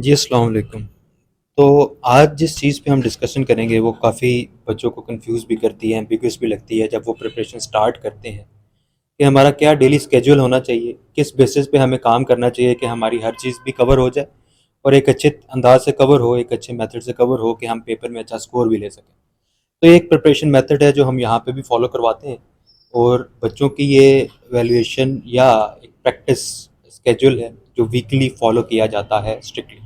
जी, अस्सलाम वालेकुम। तो आज जिस चीज़ पे हम डिस्कशन करेंगे वो काफ़ी बच्चों को कंफ्यूज भी करती है, एम्बिगुअस भी लगती है जब वो प्रिपरेशन स्टार्ट करते हैं कि हमारा क्या डेली स्केड्यूल होना चाहिए, किस बेसिस पे हमें काम करना चाहिए कि हमारी हर चीज़ भी कवर हो जाए और एक अच्छे अंदाज से कवर हो, एक अच्छे मेथड से कवर हो कि हम पेपर में अच्छा स्कोर भी ले सकें। तो ये एक प्रिपरेशन मेथड है जो हम यहाँ पे भी फॉलो करवाते हैं और बच्चों की ये वैल्यूएशन या एक प्रैक्टिस स्केड्यूल है जो वीकली फॉलो किया जाता है स्ट्रिक्टली।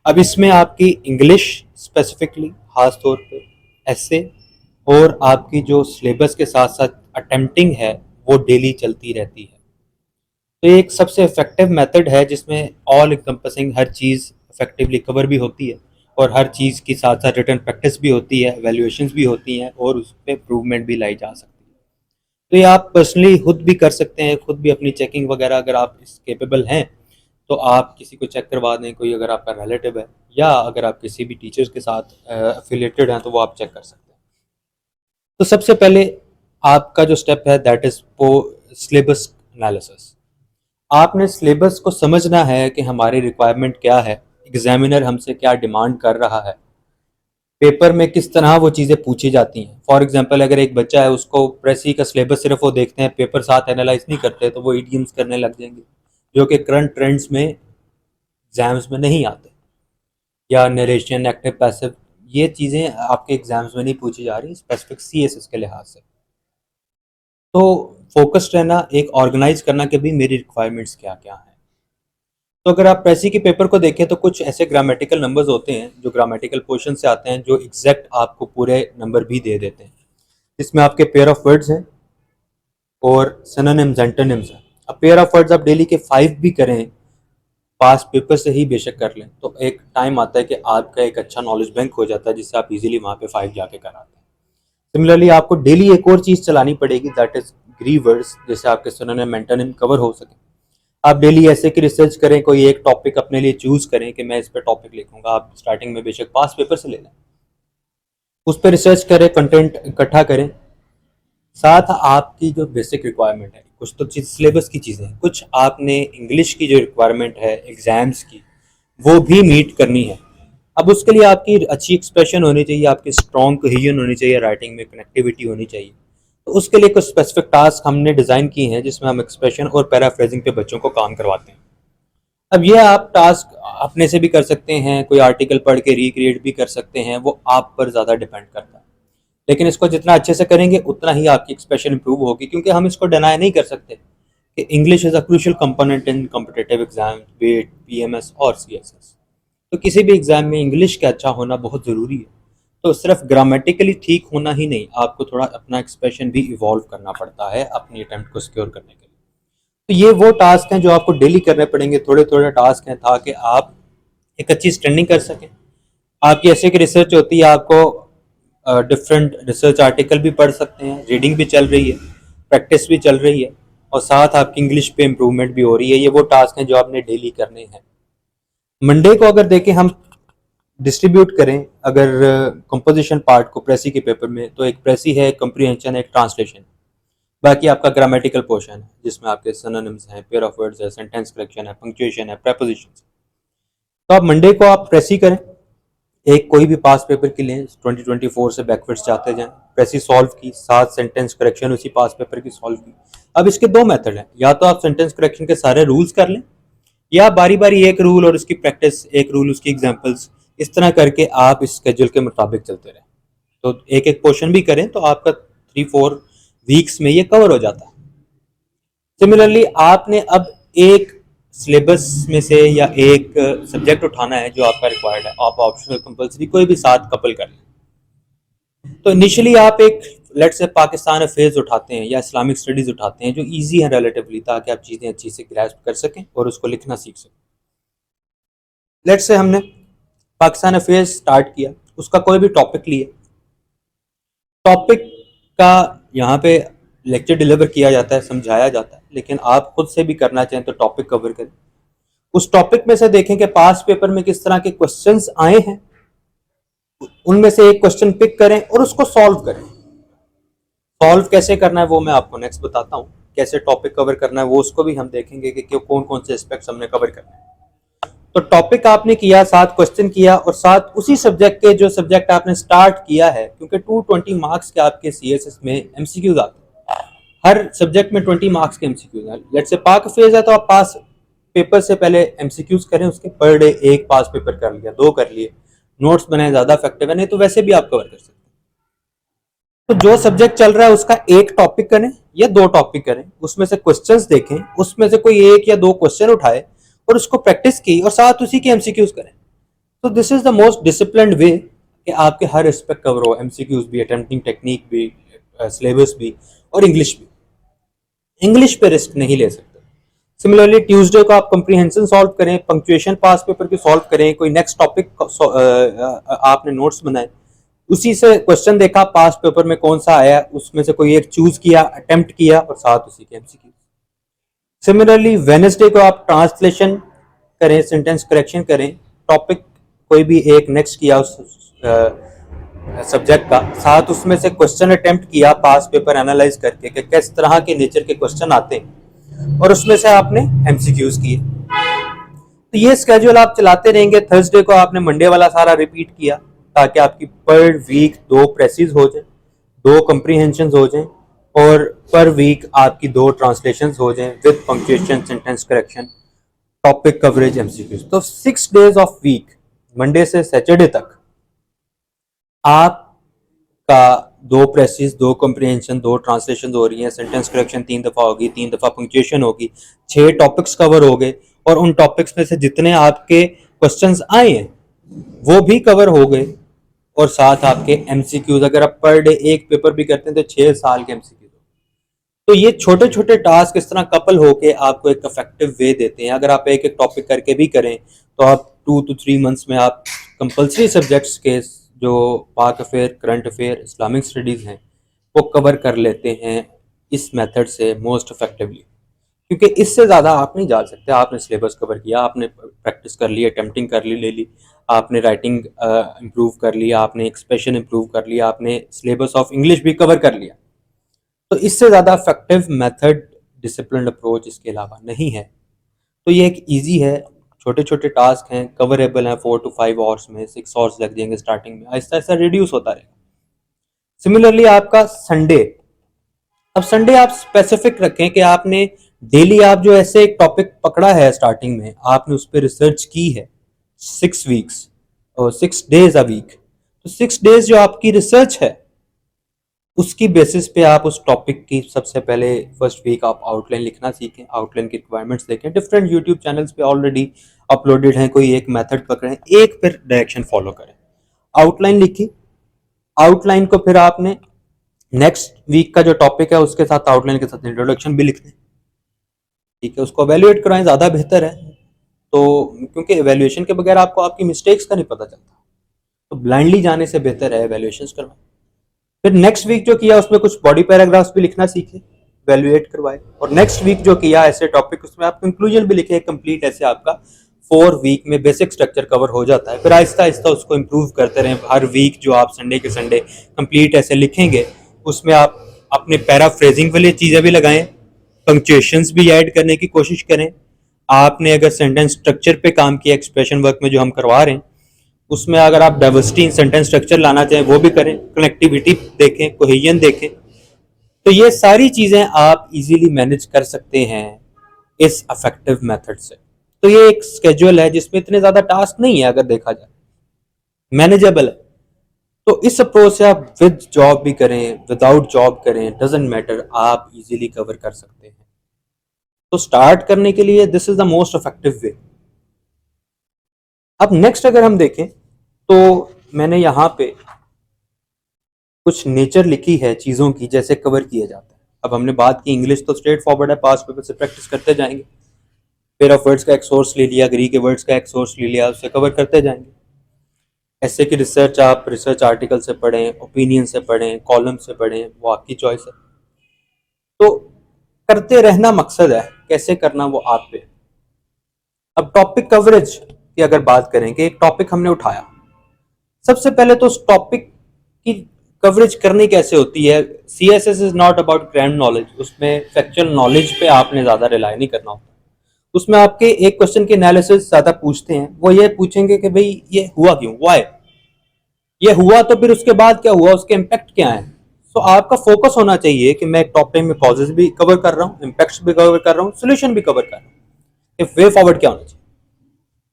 अब इसमें आपकी इंग्लिश स्पेसिफिकली खास तौर पे ऐसे और आपकी जो सिलेबस के साथ साथ अटेम्प्टिंग है वो डेली चलती रहती है। तो ये एक सबसे इफेक्टिव मेथड है जिसमें ऑल इनकम्पसिंग हर चीज़ इफेक्टिवली कवर भी होती है और हर चीज़ की साथ साथ रिटर्न प्रैक्टिस भी होती है, वैल्यूएशंस भी होती हैं और उस पर इम्प्रूवमेंट भी लाई जा सकती है। तो ये आप पर्सनली खुद भी कर सकते हैं, खुद भी अपनी चेकिंग वगैरह अगर आप इस केपेबल हैं तो आप किसी को चेक करवा दें, कोई अगर आपका रिलेटिव है या अगर आप किसी भी टीचर्स के साथ एफिलेटेड हैं तो वो आप चेक कर सकते हैं। तो सबसे पहले आपका जो स्टेप है दैट इज वो सिलेबस एनालिसिस। आपने सिलेबस को समझना है कि हमारी रिक्वायरमेंट क्या है, एग्जामिनर हमसे क्या डिमांड कर रहा है, पेपर में किस तरह वो चीज़ें पूछी जाती हैं। फॉर एग्जांपल अगर एक बच्चा है उसको प्रेसी का सिलेबस सिर्फ वो देखते हैं, पेपर साथ एनालाइज नहीं करते तो वो ईडीएम्स करने लग जाएंगे जो कि करंट ट्रेंड्स में एग्जाम्स में नहीं आते, या नरेशन एक्टिव पैसिव, ये चीज़ें आपके एग्जाम्स में नहीं पूछी जा रही स्पेसिफिक सीएसएस के लिहाज से। तो फोकस्ड रहना, एक ऑर्गेनाइज करना कि भी मेरी रिक्वायरमेंट्स क्या क्या हैं। तो अगर आप प्रेसी के पेपर को देखें तो कुछ ऐसे ग्रामेटिकल नंबर्स होते हैं जो ग्रामेटिकल पोर्शन से आते हैं जो एग्जैक्ट आपको पूरे नंबर भी दे देते हैं, जिसमें आपके पेयर ऑफ वर्ड्स हैं और सिनोनिम्स एंटोनिम्स हैं। अब पेयर ऑफ वर्ड्स आप डेली के 5 भी करें, पास पेपर से ही बेशक कर लें, तो एक टाइम आता है कि आपका एक अच्छा नॉलेज बैंक हो जाता है जिससे आप इजीली वहाँ पे 5 जाके कराते हैं। सिमिलरली आपको डेली एक और चीज़ चलानी पड़ेगी दैट इज ग्री वर्ड्स, जैसे आपके सिनोनिम एंटोनिम कवर हो सके। आप डेली ऐसे की रिसर्च करें, कोई एक टॉपिक अपने लिए चूज करें कि मैं इस पर टॉपिक लिखूंगा। आप स्टार्टिंग में बेशक पास पेपर से ले लें, उस पर रिसर्च करें, कंटेंट इकट्ठा करें। साथ आपकी जो बेसिक रिक्वायरमेंट है, कुछ तो चीज़ सिलेबस की चीज़ें हैं, कुछ आपने इंग्लिश की जो रिक्वायरमेंट है एग्जाम्स की वो भी मीट करनी है। अब उसके लिए आपकी अच्छी एक्सप्रेशन होनी चाहिए, आपकी स्ट्रॉन्ग कोहेजन होनी चाहिए, राइटिंग में कनेक्टिविटी होनी चाहिए। तो उसके लिए कुछ स्पेसिफिक टास्क हमने डिज़ाइन किए हैं जिसमें हम एक्सप्रेशन और पैराफ्रेजिंग पे बच्चों को काम करवाते हैं। अब ये आप टास्क अपने से भी कर सकते हैं, कोई आर्टिकल पढ़ के रिक्रिएट भी कर सकते हैं, वो आप पर ज़्यादा डिपेंड करता है। लेकिन इसको जितना अच्छे से करेंगे उतना ही आपकी एक्सप्रेशन इंप्रूव होगी, क्योंकि हम इसको डिनाई नहीं कर सकते कि English is a crucial component in competitive exam, B it PMS और सीएसएस। तो किसी भी एग्जाम में इंग्लिश का अच्छा होना बहुत ज़रूरी है। तो सिर्फ ग्रामेटिकली ठीक होना ही नहीं, आपको थोड़ा अपना एक्सप्रेशन भी इवॉल्व करना पड़ता है अपनी अटेम्प्ट को सिक्योर करने के लिए। तो ये वो टास्क हैं जो आपको डेली करने पड़ेंगे, थोड़े थोड़े टास्क हैं ताकि आप एक अच्छी स्टैंडिंग कर सकें। आपकी ऐसे की रिसर्च होती है, आपको डिफरेंट रिसर्च आर्टिकल भी पढ़ सकते हैं, रीडिंग भी चल रही है, प्रैक्टिस भी चल रही है और साथ आपकी इंग्लिश पे इम्प्रूवमेंट भी हो रही है। ये वो टास्क हैं जो आपने डेली करने हैं। मंडे को अगर देखें हम डिस्ट्रीब्यूट करें, अगर कंपोजिशन पार्ट को प्रेसी के पेपर में, तो एक प्रेसी है, एक कंप्रीहेंशन है, एक ट्रांसलेशन। बाकी आपका ग्रामेटिकल पोर्शन है जिसमें आपके सिनोनिम्स हैं, पेयर ऑफ वर्ड्स है, सेंटेंस करेक्शन है, पंक्चुएशन है, प्रेपोजिशंस। तो आप मंडे को आप प्रेसी करें, एक कोई भी पास पेपर की लें, 2024 से बैकवर्ड्स जाते जाएं, प्रेसी सॉल्व की, साथ सेंटेंस करेक्शन उसी पास पेपर की सॉल्व की। अब इसके दो मेथड हैं, या तो आप सेंटेंस करेक्शन के सारे रूल्स कर लें या बारी बारी एक रूल और उसकी प्रैक्टिस, एक रूल उसकी एग्जाम्पल्स, इस तरह करके आप इस स्केड्यूल के मुताबिक चलते रहें। तो एक एक पोर्शन भी करें तो आपका 3-4 वीक्स में ये कवर हो जाता है। सिमिलरली आपने अब एक सिलेबस में से या एक सब्जेक्ट उठाना है जो आपका रिक्वायर्ड है, आप ऑप्शनल कंपलसरी कोई भी साथ कपल कर लें। तो इनिशियली आप एक लेट से पाकिस्तान अफेयर्स उठाते हैं या इस्लामिक स्टडीज़ उठाते हैं जो इजी है रिलेटिवली, ताकि आप चीज़ें अच्छी से ग्रैस्प कर सकें और उसको लिखना सीख सकें। लेट से हमने पाकिस्तान अफेयर्स स्टार्ट किया, उसका कोई भी टॉपिक लिया, टॉपिक का यहाँ पे लेक्चर डिलीवर किया जाता है, समझाया जाता है, लेकिन आप खुद से भी करना चाहें तो टॉपिक कवर करें। उस टॉपिक में से देखें कि पास पेपर में किस तरह के क्वेश्चंस आए हैं, उनमें से एक क्वेश्चन पिक करें और उसको सॉल्व करें। सॉल्व कैसे करना है वो मैं आपको नेक्स्ट बताता हूँ, कैसे टॉपिक कवर करना है वो उसको भी हम देखेंगे कि कौन कौन से एस्पेक्ट्स हमने कवर करना है। तो टॉपिक आपने किया, 7 क्वेश्चन किया, और 7 उसी सब्जेक्ट के जो सब्जेक्ट आपने स्टार्ट किया है, क्योंकि 220 मार्क्स के आपके सीएसएस में एमसीक्यूज आते हैं, हर सब्जेक्ट में 20 मार्क्स के एमसीक्यूज हैं। लेट्स से पाक फेज है तो आप पास पेपर से पहले एमसीक्यूज करें, उसके पर डे एक पास पेपर कर लिया, 2 कर लिए, नोट्स बनाए, ज्यादा इफेक्टिव है, नहीं तो वैसे भी आप कवर कर सकते हैं। तो जो सब्जेक्ट चल रहा है उसका एक टॉपिक करें या 2 टॉपिक करें, उसमें से क्वेश्चंस देखें, उसमें से कोई 1 या 2 क्वेश्चन उठाए और उसको प्रैक्टिस की और साथ उसी के एमसीक्यूज करें। तो this is the most disciplined way कि आपके हर एस्पेक्ट कवर हो, एमसीक्यूज भी, अटेम्प्टिंग टेक्निक भी, सिलेबस भी, और इंग्लिश भी। इंग्लिश पे रिस्क नहीं ले सकते। सिमिलरली ट्यूसडे को आप कंप्रीहेंशन सॉल्व करें, पंक्चुएशन पास पेपर की सॉल्व करें, कोई नेक्स्ट टॉपिक आपने नोट्स बनाए, उसी से क्वेश्चन देखा पास पेपर में कौन सा आया, उसमें से कोई एक चूज किया, अटेम्प्ट किया, और साथ उसी के एमसीक्यू। सिमिलरली वेडनेसडे को आप ट्रांसलेशन करें, सेंटेंस करेक्शन करें, टॉपिक कोई भी एक नेक्स्ट किया उस सब्जेक्ट का, साथ उसमें से क्वेश्चन अटेम्प्ट किया पास पेपर एनालाइज करके कि किस तरह के नेचर के क्वेश्चन आते हैं, और उसमें से आपने एमसीक्यूज किए। तो ये स्केड्यूल आप चलाते रहेंगे। थर्सडे को आपने मंडे वाला सारा रिपीट किया ताकि आपकी पर वीक 2 प्रेसिज हो जाए, 2 कंप्रीहेंशन हो जाए, और पर वीक आपकी 2 ट्रांसलेशन हो जाए with punctuation, sentence correction, topic coverage, MCQs. तो 6 डेज ऑफ वीक, मंडे से सैटरडे तक, आपका 2 प्रेसिस, 2 कंप्रीहेंशन, 2 ट्रांसलेशन हो रही हैं, सेंटेंस करेक्शन 3 दफा होगी, 3 दफा पंक्चुएशन होगी, 6 टॉपिक्स कवर हो गए, और उन टॉपिक्स में से जितने आपके क्वेश्चंस आए हैं वो भी कवर हो गए, और साथ आपके एमसीक्यूज। अगर आप पर डे एक पेपर भी करते हैं तो 6 साल के एमसीक्यूज। तो ये छोटे छोटे टास्क इस तरह कपल होके आपको एक इफेक्टिव वे देते हैं। अगर आप एक एक टॉपिक करके भी करें तो आप 2 to 3 मंथ्स में आप कंपल्सरी सब्जेक्ट्स के जो पाक affair, current affair, Islamic studies हैं वो कवर कर लेते हैं इस मेथड से मोस्ट इफेक्टिवली, क्योंकि इससे ज़्यादा आप नहीं जा सकते। आपने सिलेबस कवर किया, आपने प्रैक्टिस कर ली, अटेम्प्टिंग कर ली, ले ली, आपने राइटिंग इम्प्रूव कर लिया, आपने एक्सप्रेशन इम्प्रूव कर लिया, आपने सिलेबस ऑफ इंग्लिश भी कवर कर लिया। तो इससे ज़्यादा इफेक्टिव मेथड, डिसिप्लिन्ड अप्रोच इसके अलावा नहीं है। तो ये एक ईजी है, छोटे छोटे टास्क हैं, कवरेबल हैं 4 to 5 आवर्स में, 6 आवर्स लग जाएंगे स्टार्टिंग में, आहिस्ता आहिस्ता रिड्यूस होता रहेगा। सिमिलरली आपका संडे, अब संडे आप स्पेसिफिक रखें कि आपने डेली आप जो ऐसे एक टॉपिक पकड़ा है स्टार्टिंग में, आपने उस पर रिसर्च की है 6 वीक्स और 6 डेज अ वीक, तो 6 डेज जो आपकी रिसर्च है उसकी बेसिस पे आप उस टॉपिक की सबसे पहले फर्स्ट वीक आप आउटलाइन लिखना सीखें, आउटलाइन की रिक्वायरमेंट्स देखें। डिफरेंट यूट्यूब चैनल्स पे ऑलरेडी अपलोडेड हैं, कोई एक मेथड पकड़ें, एक फिर डायरेक्शन फॉलो करें। आउटलाइन लिखी, आउटलाइन को फिर आपने नेक्स्ट वीक का जो टॉपिक है उसके साथ आउटलाइन के साथ इंट्रोडक्शन भी लिख दें, ठीक है, उसको एवेल्युएट कराएं, ज़्यादा बेहतर है। तो क्योंकि एवेल्युएशन के बगैर आपको आपकी मिस्टेक्स का नहीं पता चलता, तो ब्लाइंडली जाने से बेहतर है एवेल्युएशन करवाएं। फिर नेक्स्ट वीक जो किया उसमें कुछ बॉडी पैराग्राफ्स भी लिखना सीखे, वैल्यूएट करवाए, और नेक्स्ट वीक जो किया ऐसे टॉपिक उसमें आप कंक्लूजन भी लिखे कंप्लीट। ऐसे आपका 4 वीक में बेसिक स्ट्रक्चर कवर हो जाता है। फिर आहिस्ता आहिस्ता उसको इम्प्रूव करते रहें। हर वीक जो आप संडे के संडे कंप्लीट ऐसे लिखेंगे उसमें आप अपने पैराफ्रेजिंग वाली चीज़ें भी लगाएं, पंक्चुएशंस भी ऐड करने की कोशिश करें। आपने अगर सेंटेंस स्ट्रक्चर पे काम किया, एक्सप्रेशन वर्क में जो हम करवा रहे हैं उसमें अगर आप डाइवर्सिटी इन सेंटेंस स्ट्रक्चर लाना चाहें वो भी करें, कनेक्टिविटी देखें, कोहेजन देखें। तो ये सारी चीज़ें आप इजीली मैनेज कर सकते हैं इस अफेक्टिव मेथड से। तो ये एक स्केड्यूल है जिसमें इतने ज़्यादा टास्क नहीं है, अगर देखा जाए मैनेजेबल है। तो इस अप्रोच से आप विद जॉब भी करें, विदाउट जॉब करें, डजेंट मैटर, आप इजीली कवर कर सकते हैं। तो स्टार्ट करने के लिए this is the most effective way. अब नेक्स्ट अगर हम देखें तो मैंने यहाँ पे कुछ नेचर लिखी है चीज़ों की, जैसे कवर किया जाता है। अब हमने बात की इंग्लिश तो स्ट्रेट फॉरवर्ड है, पास पेपर से प्रैक्टिस करते जाएंगे, पेयर ऑफ वर्ड्स का एक सोर्स ले लिया, ग्रीक के वर्ड्स का एक सोर्स ले लिया, उससे कवर करते जाएंगे। ऐसे की रिसर्च आप रिसर्च आर्टिकल से पढ़ें, ओपिनियन से पढ़ें, कॉलम से पढ़ें, वो आपकी चॉइस है। तो करते रहना मकसद है, कैसे करना वो आप पे। अब टॉपिक कवरेज की अगर बात करें कि एक टॉपिक हमने उठाया, सबसे पहले तो उस टॉपिक की कवरेज करनी कैसे होती है। CSS is not about grand knowledge, उसमें फैक्चुअल नॉलेज पे आपने ज़्यादा रिलाई नहीं करना होता। उसमें आपके एक क्वेश्चन के एनालिसिस ज़्यादा पूछते हैं, वो ये पूछेंगे कि भाई ये हुआ क्यों, वाई ये हुआ, तो फिर उसके बाद क्या हुआ, उसके इम्पैक्ट क्या है। तो आपका फोकस होना चाहिए कि मैं टॉप 10 में कॉजेज भी कवर कर रहा हूँ, इम्पैक्ट्स भी कवर कर रहा हूँ, सोल्यूशन भी कवर कर रहा हूँ, वे फॉरवर्ड क्या होना चाहिए।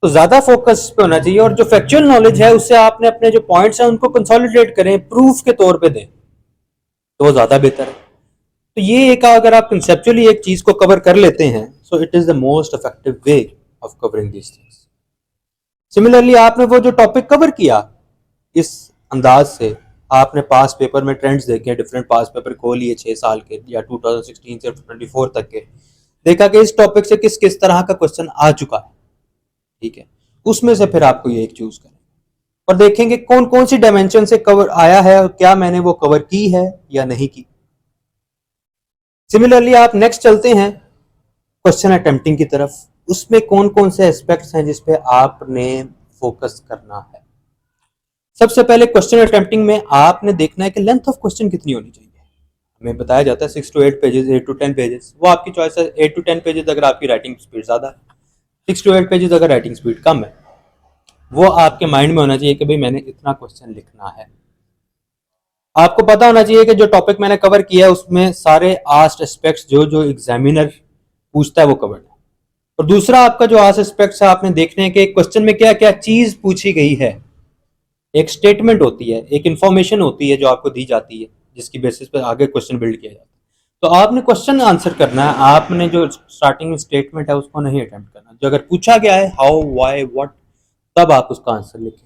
तो ज्यादा फोकस पे होना चाहिए, और जो फैक्चुअल नॉलेज है उससे आपने अपने जो पॉइंट्स हैं उनको कंसोलिडेट करें, प्रूफ के तौर पे दें, तो वो ज्यादा बेहतर है। तो ये एक, अगर आप कंसेप्चुअली एक चीज को कवर कर लेते हैं, so it is the most effective way of covering these things. Similarly आपने वो जो टॉपिक कवर किया इस अंदाज से, आपने पास पेपर में ट्रेंड्स देखे, डिफरेंट पास पेपर खोल लिए 6 साल के या 2016 से 24 तक के, देखा कि इस टॉपिक से किस किस तरह का क्वेश्चन आ चुका है, ठीक है। उसमें से फिर आपको ये एक चूज करें और देखेंगे कौन कौन सी डायमेंशन से कवर आया है और क्या मैंने वो कवर की है या नहीं की। सिमिलरली आप नेक्स्ट चलते हैं क्वेश्चन अटेम्प्टिंग की तरफ। उसमें कौन कौन से एस्पेक्ट्स हैं जिसपे आपने फोकस करना है। सबसे पहले क्वेश्चन अटेम्प्टिंग में आपने देखना है कि लेंथ ऑफ क्वेश्चन कितनी होनी चाहिए। हमें बताया जाता है 6 to 8 पेजेस, 8 to 10 पेजेस, वो आपकी चॉइस है। 8 to 10 पेजेस अगर आपकी राइटिंग स्पीड ज्यादा है, 6 to 8 पेजेस अगर राइटिंग स्पीड कम है, वो आपके माइंड में होना चाहिए कि भाई मैंने इतना क्वेश्चन लिखना है। आपको पता होना चाहिए कि जो टॉपिक मैंने कवर किया है उसमें सारे आस्ट एस्पेक्ट्स जो जो एग्जामिनर पूछता है वो कवर्ड है। और दूसरा आपका जो आस्ट एस्पेक्ट्स है, आपने देखने हैं कि क्वेश्चन में क्या क्या चीज पूछी गई है। एक स्टेटमेंट होती है, एक इंफॉर्मेशन होती है जो आपको दी जाती है, जिसकी बेसिस पर आगे क्वेश्चन बिल्ड किया जाता है। तो आपने क्वेश्चन आंसर करना है, आपने जो स्टार्टिंग में स्टेटमेंट है उसको नहीं अटेम्प्ट करना। जो अगर पूछा गया है हाउ वाई व्हाट, तब आप उसका आंसर लिखें।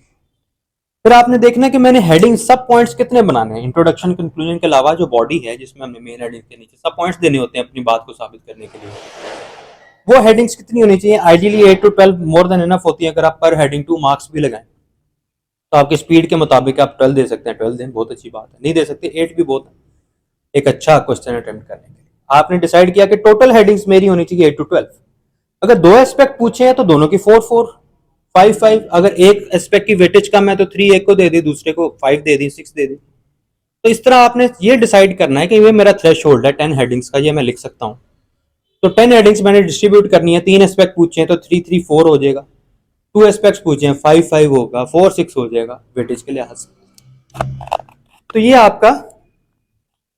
फिर आपने देखना है कि मैंने हेडिंग सब पॉइंट्स कितने बनाने हैं। इंट्रोडक्शन कंक्लूजन के अलावा जो बॉडी है जिसमें हमने मेन हेडिंग के नीचे सब पॉइंट्स देने होते हैं अपनी बात को साबित करने के लिए, वो हेडिंग्स कितनी होनी चाहिए। Ideally 8 to 12 more than enough होती है। अगर आप पर हेडिंग 2 मार्क्स भी लगाएं तो आपकी स्पीड के मुताबिक आप 12 दे सकते हैं। 12 दें, बहुत अच्छी बात है। नहीं दे सकते 8 भी बहुत है एक अच्छा क्वेश्चन अटेम्प्ट करने के लिए। आपने डिसाइड किया कि टोटल हेडिंग्स मेरी होनी चाहिए 8 to 12। अगर दो एस्पेक्ट पूछे हैं तो दोनों की 4-4, 5-5। अगर एक एस्पेक्ट की वेटेज कम है तो 3 एक को दे दी, दूसरे को 5 दे दी, 6 दे दी। तो इस तरह आपने ये डिसाइड करना है कि ये मेरा थ्रेश होल्ड है 10 हेडिंग्स का, ये मैं लिख सकता हूँ। तो 10 हेडिंग्स मैंने डिस्ट्रीब्यूट करनी है। 3 एस्पेक्ट पूछे हैं तो 3-3-4 हो जाएगा। 2 एस्पेक्ट्स पूछे हैं 5-5 होगा, 4-6 हो जाएगा वेटेज के लिहाज से। तो ये आपका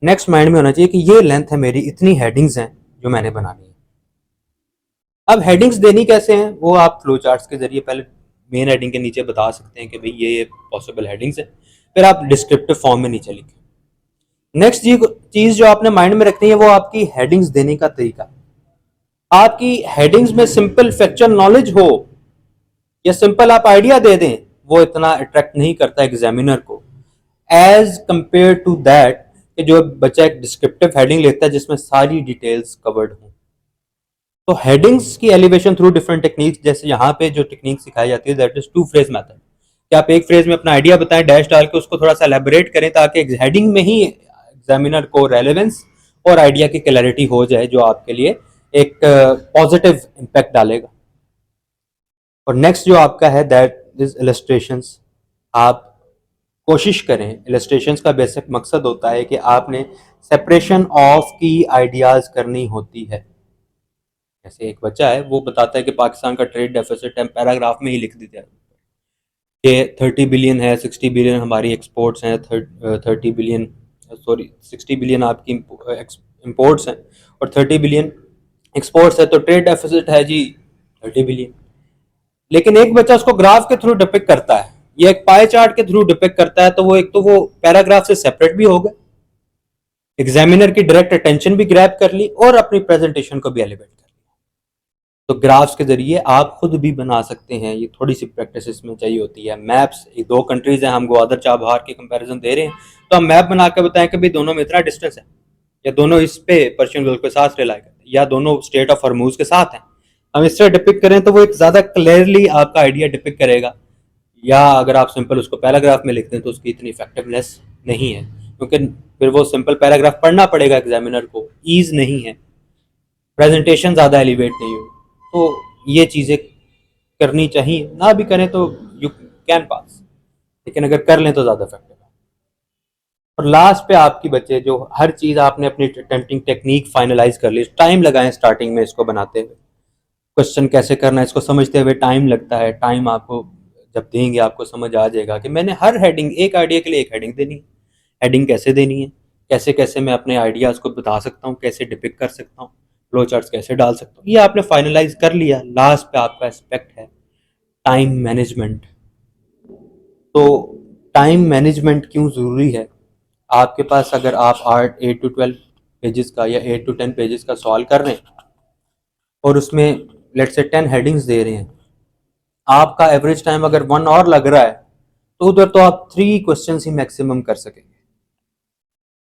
नेक्स्ट माइंड में होना चाहिए कि ये लेंथ है मेरी, इतनी हेडिंग्स हैं जो मैंने बनानी है। अब हेडिंग्स देनी कैसे हैं, वो आप फ्लो चार्ट्स के जरिए पहले मेन हेडिंग के नीचे बता सकते हैं कि भाई ये पॉसिबल हेडिंग्स है, फिर आप डिस्क्रिप्टिव फॉर्म में नीचे लिखें। नेक्स्ट चीज जो आपने माइंड में रखनी है वो आपकी हेडिंग्स देने का तरीका। आपकी हेडिंग्स में सिंपल फैक्चुअल नॉलेज हो या सिंपल आप आइडिया दे दें, वो इतना अट्रैक्ट नहीं करता एग्जामिनर को, एज कंपेयर टू दैट कि जो बच्चा एक डिस्क्रिप्टिव हेडिंग लेता है जिसमें सारी डिटेल्स कवर्ड हो। तो हेडिंग्स की एलिवेशन थ्रू डिफरेंट टेक्निक्स, जैसे यहाँ पे जो टेक्निक सिखाई जाती है दैट इज 2 फ्रेज मेथड, कि आप एक फ्रेज में अपना आइडिया बताएं, डैश डाल के उसको थोड़ा सा एलेबोरेट करें ताकि हेडिंग में ही एग्जामिनर को रेलेवेंस और आइडिया की क्लैरिटी हो जाए, जो आपके लिए एक पॉजिटिव इम्पैक्ट डालेगा। और नेक्स्ट जो आपका है दैट इज इलस्ट्रेशंस। आप कोशिश करें, इलस्ट्रेशंस का बेसिक मकसद होता है कि आपने सेपरेशन ऑफ की आइडियाज करनी होती है। जैसे एक बच्चा है वो बताता है कि पाकिस्तान का ट्रेड डेफिसिट है, पैराग्राफ में ही लिख देता है कि 30 बिलियन है, 60 बिलियन हमारी एक्सपोर्ट्स हैं, 60 बिलियन आपकी इंपोर्ट्स हैं और 30 बिलियन एक्सपोर्ट्स है, तो ट्रेड डेफिसिट है जी 30 बिलियन। लेकिन एक बच्चा उसको ग्राफ के थ्रू डिपिक्ट करता है, ये एक पाई चार्ट के थ्रू डिपिक्ट करता है, तो वो एक तो वो पैराग्राफ से सेपरेट भी हो गए, एग्जामिनर की डायरेक्ट अटेंशन भी ग्रैब कर ली और अपनी प्रेजेंटेशन को भी एलिवेट कर लिया। तो ग्राफ्स के जरिए आप खुद भी बना सकते हैं, ये थोड़ी सी प्रैक्टिस इसमें चाहिए होती है। मैप्स, ये 2 कंट्रीज हैं, हम ग्वादर चाबहार के कंपैरिजन दे रहे हैं, तो हम मैप बना के बताएं कि भाई दोनों में इतना डिस्टेंस है, या दोनों इस पे पर्शियन गल्फ के साथ रिलाई करते हैं, या दोनों स्टेट ऑफ हॉर्मूज के साथ हैं। हम इस तरह डिपिक्ट करें तो वो एक ज़्यादा क्लियरली आपका आइडिया डिपिक्ट करेगा। या अगर आप सिंपल उसको पैराग्राफ में लिखते हैं तो उसकी इतनी इफेक्टिवनेस नहीं है, क्योंकि फिर वो सिंपल पैराग्राफ पढ़ना पड़ेगा एग्जामिनर को, ईज नहीं है, प्रेजेंटेशन ज़्यादा एलिवेट नहीं हो। तो ये चीज़ें करनी चाहिए, ना भी करें तो यू कैन पास, लेकिन अगर कर लें तो ज़्यादा इफेक्टिव है। और लास्ट पे आपकी बच्चे जो हर चीज़ आपने अपनी अटेम्प्टिंग टेक्निक फाइनलाइज कर ली, टाइम लगाएं स्टार्टिंग में इसको बनाते हुए, क्वेश्चन कैसे करना है, इसको समझते हुए टाइम लगता है। टाइम आपको जब देंगे आपको समझ आ जाएगा कि मैंने हर हेडिंग, एक आइडिया के लिए एक हेडिंग देनी है, हेडिंग कैसे देनी है, कैसे कैसे मैं अपने आइडियाज़ को बता सकता हूँ, कैसे डिपिक्ट कर सकता हूँ, फ्लो चार्ट्स कैसे डाल सकता हूँ, ये आपने फाइनलाइज कर लिया। लास्ट पे आपका एस्पेक्ट है टाइम मैनेजमेंट। तो टाइम मैनेजमेंट क्यों ज़रूरी है? आपके पास अगर आप 8 to 12 पेजेस का या 8 to 10 पेजेस का सॉल्व कर रहे हैं और उसमें लेट्स से 10 हेडिंग्स दे रहे हैं, आपका एवरेज टाइम अगर 1 आवर लग रहा है तो उधर तो आप 3 क्वेश्चन ही मैक्सिमम कर सकेंगे।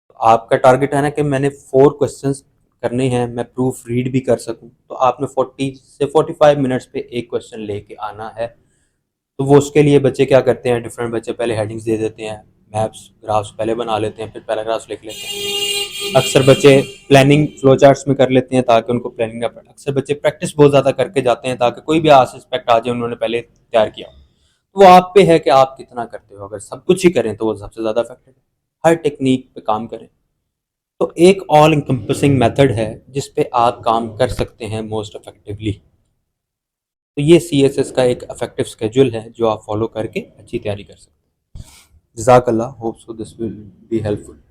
तो आपका टारगेट है ना कि मैंने 4 क्वेश्चंस करने हैं, मैं प्रूफ रीड भी कर सकूं, तो आपने 40 से 45 मिनट्स पे एक क्वेश्चन लेके आना है। तो वो उसके लिए बच्चे क्या करते हैं, डिफरेंट बच्चे पहले हेडिंग्स दे देते हैं, मैप्स ग्राफ्स पहले बना लेते हैं, फिर पैराग्राफ्स लिख लेते हैं। अक्सर बच्चे प्लानिंग फ्लो चार्ट्स में कर लेते हैं ताकि उनको प्लानिंग ना पड़े। अक्सर बच्चे प्रैक्टिस बहुत ज़्यादा करके जाते हैं ताकि कोई भी आस्पेक्ट आ जाए उन्होंने पहले तैयार किया। तो वो आप पे है कि आप कितना करते हो। अगर सब कुछ ही करें तो वो सबसे ज़्यादा इफेक्टिव है। हर टेक्निक पे काम करें। तो एक ऑल इंकम्पसिंग मेथड है जिस पे आप काम कर सकते हैं मोस्ट इफेक्टिवली। तो ये CSS का एक इफेक्टिव स्केड्यूल है जो आप फॉलो करके अच्छी तैयारी कर सकते हैं। जज़ाकल्लाह, hope so this will be helpful.